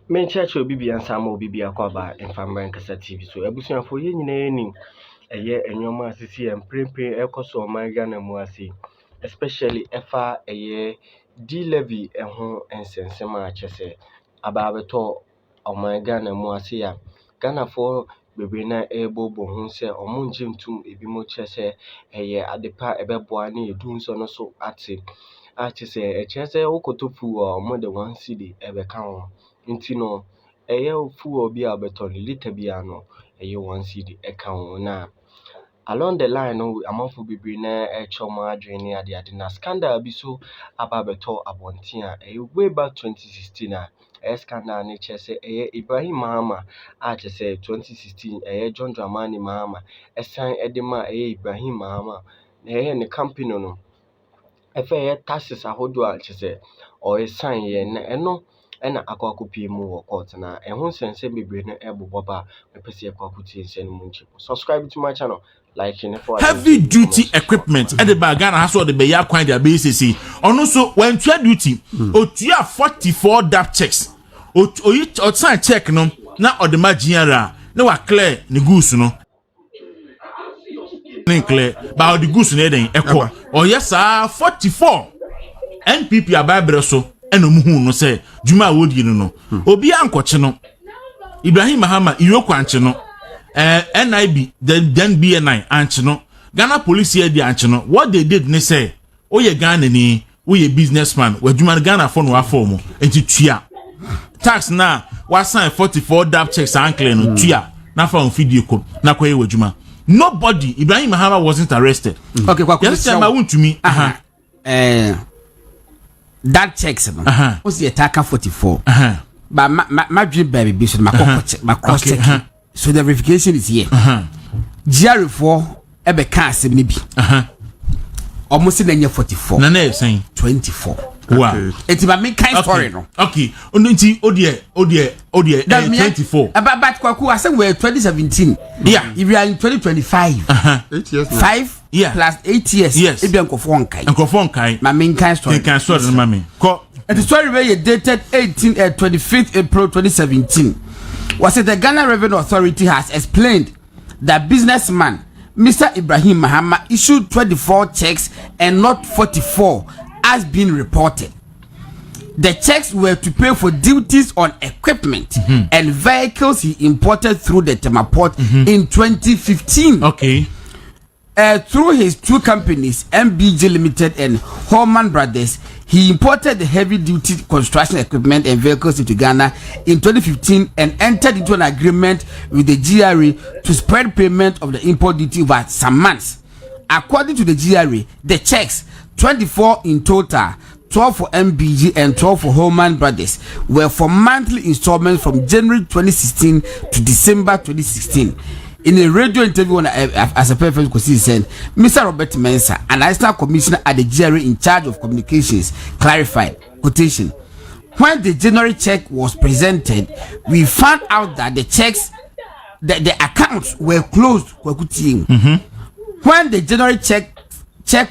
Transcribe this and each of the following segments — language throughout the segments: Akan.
Men church will be and some will be a cover and family TV. So Ebusian for you in a year and your massy and pre echoes or my gun and moasi, especially efa a year D levy and home and sensema chese about the talk of my gun and moasia. Ghana for baby na able bohun say or moon jim to a bimo chese a year at the part a beboani doing so so at it. I say a chese okotofu or more than one city ever count. Nti no fu obi a beton liter bia no one CD account na along the line no amanfo bebre na choma adwene ade na scandal bi so aba beto abonten a way back 2016 scandal ne chese Ibrahim Mahama a chese 2016 John Dramani Mahama sign edema Ibrahim Mahama ne company no taxes ahodo a chese or sign ye na eno ena akwakupi mu wo court na ehun sense bebre na ebobo ba mepese akwakuti ense no munchi. Subscribe to my channel, like and for heavy duty equipment at the Ghana has all the beya kwan their BCC ono so when duty otua 44 dap checks o sign check no na o de magiara na wa clear ne goose no clear ba the goose na den ekọ o yes 44 NPP ababre so eno muhu no say juma wodi no obi ankoche no Ibrahim Mahama irokwa anche no NIB then BNI anche no Ghana police here di anche no what they did ne say oye Ghana ni oye businessman waduma Ghana for no afom enti tua tax na wa sign 44 dap checks ankle no tua na fa on video ko na kwaye waduma. Nobody Ibrahim Mahama wasn't arrested. Okay, yes I want to me that checks no what's the attacker 44 but my dream baby be so my cross check so the verification is here GR4 ebe can se ni bi almost in the 44 na na saying 24 wow it's my main kind story no okay onti odie 24 but kwaku I say we 2017 yeah if you are in 2025 8 years 5 plus 8 years yes ebi nkofo nkai my main kind story mami ko and the story where dated 25th April 2017 was that the Ghana Revenue Authority has explained that businessman Mr. Ibrahim Mahama issued 24 checks and not 44 as been reported. The checks were to pay for duties on equipment and vehicles he imported through the Tema port in 2015. Okay. Through his two companies, MBG Limited and Holman Brothers, he imported the heavy-duty construction equipment and vehicles into Ghana in 2015 and entered into an agreement with the GRA to spread payment of the import duty over some months. According to the GRA, the checks, 24 in total, 12 for MBG and 12 for Holman Brothers, were for monthly installments from January 2016 to December 2016. In a radio interview as a perfect question said, Mr. Robert Mensah, an national commissioner at the GRA in charge of communications, clarified, quotation, when the January check was presented, we found out that the checks, the accounts were closed. When the January check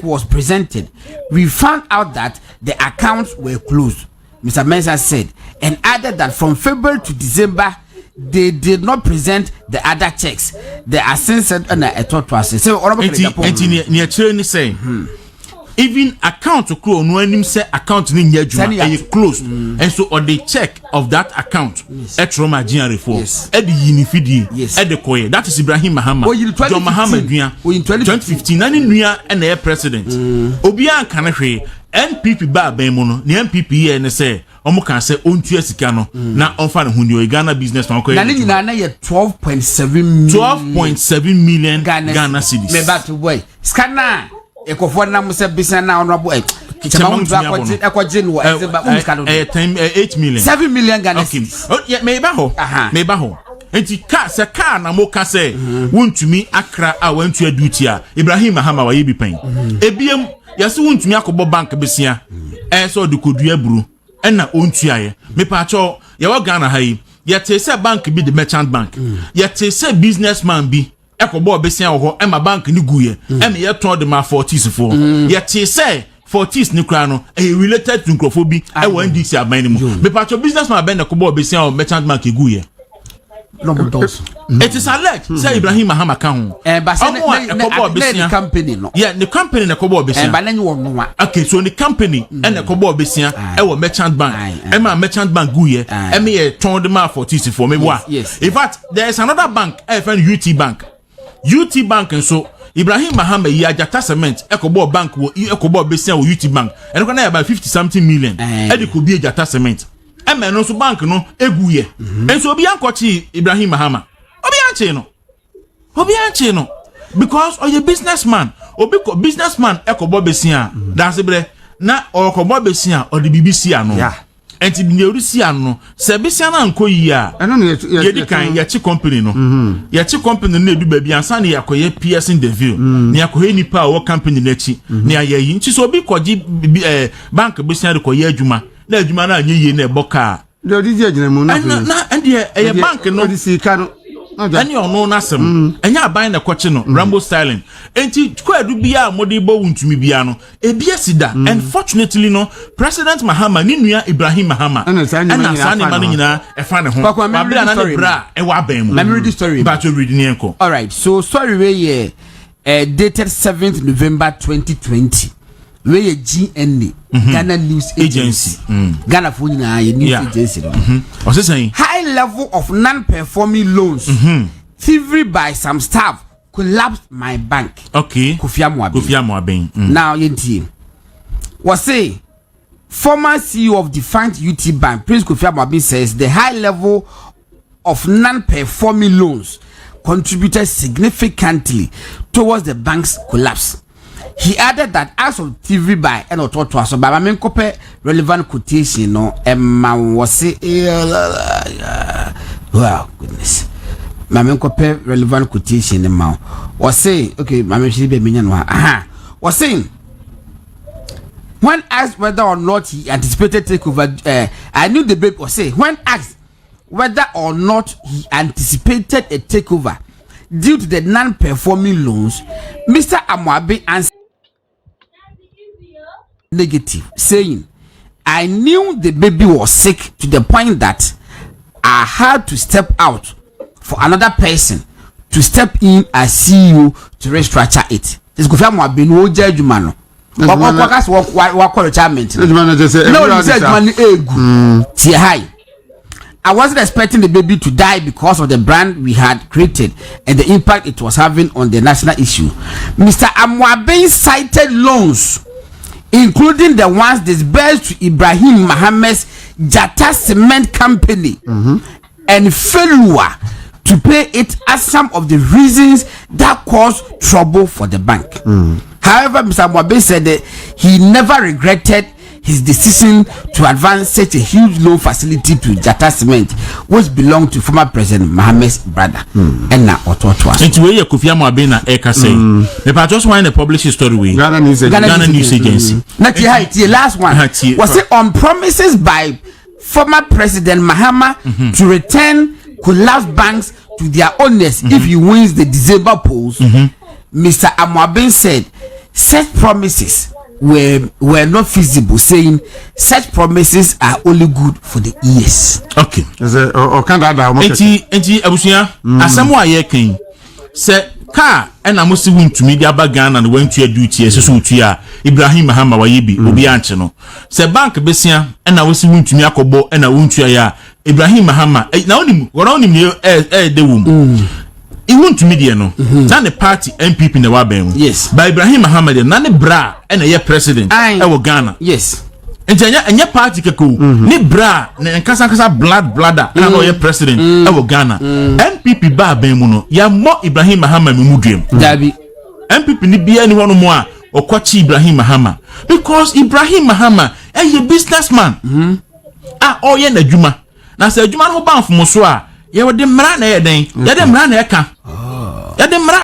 was presented, we found out that the accounts were closed, Mr. Mensah said, and added that from February to December, they did not present the other checks. They are censored and a thought process. So, even account to close, no one say account ni nyejuma closed, and so on the check of that account, etroma GRA for, edi yinifidi, edekoye. That is Ibrahim Mahama. John Mahama duya. In 2015, nani nuya and the president. Obian kanahwe NPP ba bemono, ni NPP ye ne say. Omo kan say ontua sika no na onfa ne hunyo Ghana businessman ko na ni na ye 12.7 million Ghana cedis me bat boy scanner ekofo na mo say business na honorable chama akwaje no ba mo scanner 8 million 7 million Ghana cedis me ba ho enti ka se ka na mo ka say wontumi akra a wantua duty a Ibrahim Mahama wa ye bi pen ebiem yase wontumi akobo bank besia so de kodua buru ena ontuaye me pacho ye wa Ghana hayi ye te se bank bi the merchant bank ye te se businessman bi ekobo obesia wo ho ema bank ni guye ema ye ton de ma 40s fo ye te se 40s ni kra no related to nkrofo I want this aban mu be patcho businessman ben na ko bo besia o merchant bank eguye no those it is alleged say Ibrahim Mahama ka ho but the company no the company na ko bo besia but na won no okay so the company and na ko bo besia e merchant bank ma merchant bank guye me e ton de ma 40s for me wa in fact there is another bank UT bank UT bank and so Ibrahim Mahama yi Ajata cement ekobo bank wo ekobo besia wo UT bank and ko na about 50 something million e de ko bi Ajata cement e me no so bank no eguye and so obi ankochi Ibrahim Mahama obi anche no because o ye businessman obi ko businessman ekobo besia that's bre na okobo besia o de BBC ano enti bi nerusi ano se besia na nko yi a ye di kan ye chi company no ye chi company no edu ba bi ansa na yakoye PS in the view na yakoye nipa o company na chi na ayeyi nti so obi koji bank besia de koye adwuma na adwuma na anyeye na eboka de odi agina mu na ende e bank no odi sika no ani ono na sem enya aban na koche no Rambo styling enti kwadu bia mode bo wuntumi bia no ebia sida unfortunately no President Mahama ni nua Ibrahim Mahama ana sani mani nyina e fa ne ho ba bia na ne bra e wa ban mu let me read the story but you read ni enko all right so story we dated 7th November 2020 we GNA Ghana News Agency Ghana for news agency high level of non-performing loans thievery by some staff collapsed my bank. Okay. Kofi Amoaben. Now yenti was say former CEO of defunct UT Bank Prince Kofi Amoaben says the high level of non-performing loans contributed significantly towards the bank's collapse. He added that as of TV by and to so by men copy relevant quotation no was say wow goodness my men copy relevant quotation ma was say okay my men should be me no was saying when asked whether or not he anticipated takeover I knew the babe was say when asked whether or not he anticipated a takeover due to the non-performing loans, Mr. Amoaben answered negative, saying, I knew the baby was sick to the point that I had to step out for another person to step in as CEO to restructure it. This go fiam Amoaben no judge man. What retirement? No, he said money egu. Tie high. I wasn't expecting the baby to die because of the brand we had created and the impact it was having on the national issue. Mr. Amoaben cited loans, including the ones disbursed to Ibrahim Mahama's Jata Cement Company and failure to pay it as some of the reasons that caused trouble for the bank. However, Mr. Amoaben said that he never regretted his decision to advance such a huge loan facility to Jata Cement, which belonged to former President Mahama's brother. And now, into where Kofi Amoaben na Eka say, me just want to publish a story with Ghana News Agency. Not the last one was it on promises by former President Mahama to return collapsed banks to their owners if he wins the December polls. Mr. Amoaben said such promises were not feasible, saying such promises are only good for the ears. Okay. Enti abusia asamo ayekan se ka na mo si wuntumi dia Ghana na wantu aduti eseso utua Ibrahim Mahama wayebi obi anche no se bank besia na wo si wuntumi akobo na wuntu ya Ibrahim Mahama na onim de wum iwuntumi de no na ne party MPP na wa ben yes by Ibrahim Mahama de na ne bra na ye president wo Ghana yes enya party keko ni bra na nkasa blood na no ye president wo Ghana MPP ba ben mu no ya mo Ibrahim Mahama memudwem dabi MPP ni bia ni hono mo a okwachi Ibrahim Mahama because Ibrahim Mahama a businessman oye na dwuma na se dwuma ho banfo mo so a ye wo de mra na ye den ye de mra na ye ka ye de mra